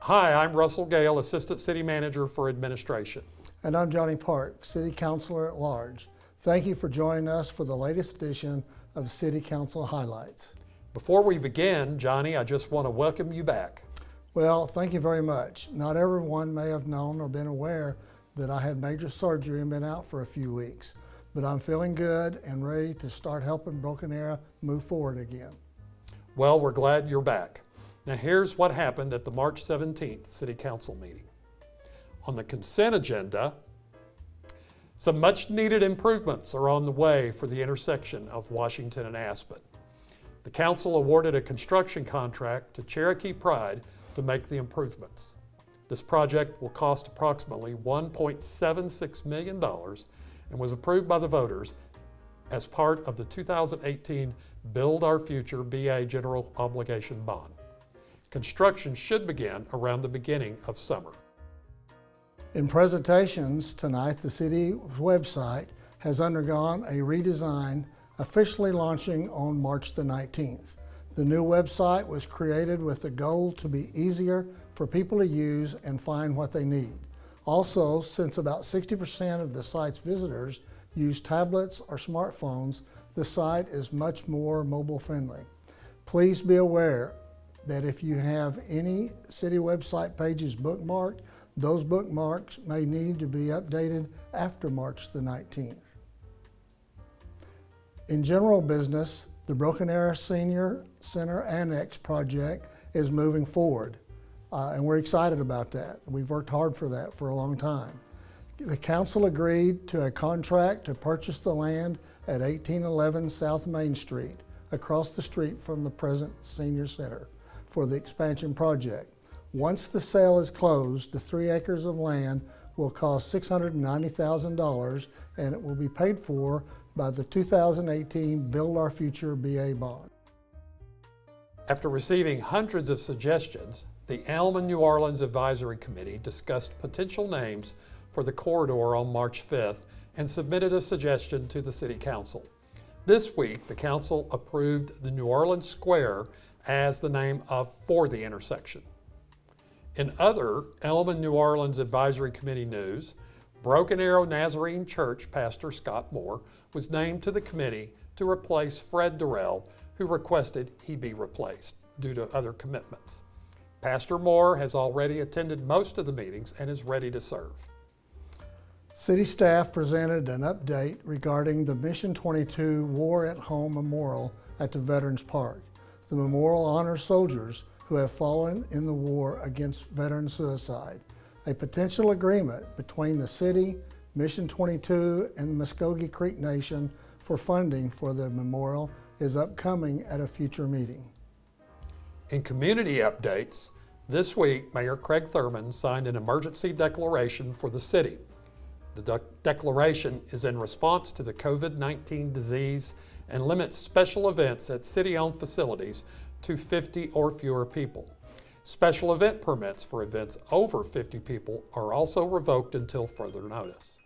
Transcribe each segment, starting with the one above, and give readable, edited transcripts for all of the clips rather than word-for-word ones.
Hi, I'm Russell Gale, Assistant City Manager for Administration. And I'm Johnny Park, City Councilor at Large. Thank you for joining us for the latest edition of City Council Highlights. Before we begin, Johnny, I just want to welcome you back. Well, thank you very much. Not everyone may have known or been aware that I had major surgery and been out for a few weeks, but I'm feeling good and ready to start helping Broken Arrow move forward again. Well, we're glad you're back. Now here's what happened at the March 17th City Council meeting. On the consent agenda, some much needed improvements are on the way for the intersection of Washington and Aspen. The council awarded a construction contract to Cherokee Pride to make the improvements. This project will cost approximately $1.76 million and was approved by the voters as part of the 2018 Build Our Future BA General Obligation Bond. Construction should begin around the beginning of summer. In presentations tonight, the city website has undergone a redesign, officially launching on March the 19th. The new website was created with the goal to be easier for people to use and find what they need. Also, since about 60% of the site's visitors use tablets or smartphones, the site is much more mobile friendly. Please be aware that if you have any city website pages bookmarked, those bookmarks may need to be updated after March the 19th. In general business, the Broken Arrow Senior Center Annex project is moving forward, and we're excited about that. We've worked hard for that for a long time. The council agreed to a contract to purchase the land at 1811 South Main Street, across the street from the present senior center, for the expansion project. Once the sale is closed, the 3 acres of land will cost $690,000 and it will be paid for by the 2018 Build Our Future BA bond. After receiving hundreds of suggestions, the Elm and New Orleans Advisory Committee discussed potential names for the corridor on March 5th and submitted a suggestion to the City Council. This week, the Council approved the New Orleans Square as the name for the intersection. In other Elm and New Orleans Advisory Committee news, Broken Arrow Nazarene Church Pastor Scott Moore was named to the committee to replace Fred Durrell, who requested he be replaced due to other commitments. Pastor Moore has already attended most of the meetings and is ready to serve. City staff presented an update regarding the Mission 22 War at Home Memorial at the Veterans Park. The memorial honors soldiers who have fallen in the war against veteran suicide. A potential agreement between the city, Mission 22, and the Muskogee Creek Nation for funding for the memorial is upcoming at a future meeting. In community updates, this week Mayor Craig Thurman signed an emergency declaration for the city. The declaration is in response to the COVID-19 disease and limits special events at city-owned facilities to 50 or fewer people. Special event permits for events over 50 people are also revoked until further notice.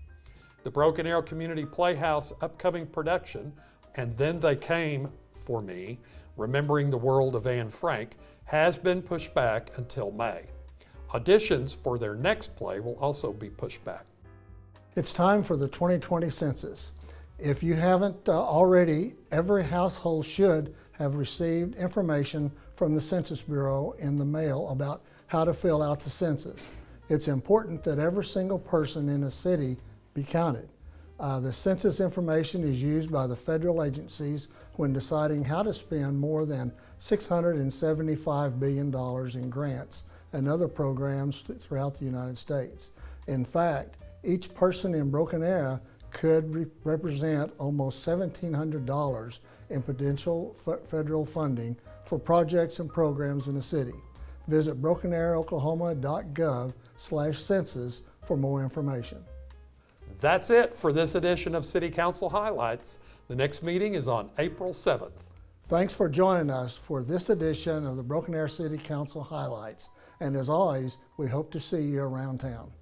The Broken Arrow Community Playhouse upcoming production, And Then They Came for Me, Remembering the World of Anne Frank, has been pushed back until May. Auditions for their next play will also be pushed back. It's time for the 2020 census. If you haven't already, every household should have received information from the Census Bureau in the mail about how to fill out the census. It's important that every single person in a city be counted. The census information is used by the federal agencies when deciding how to spend more than $675 billion in grants and other programs throughout the United States. In fact, each person in Broken Arrow could represent almost $1,700 in potential federal funding for projects and programs in the city. Visit brokenarrowok.gov/census for more information. That's it for this edition of City Council Highlights. The next meeting is on April 7th. Thanks for joining us for this edition of the Broken Arrow City Council Highlights. And as always, we hope to see you around town.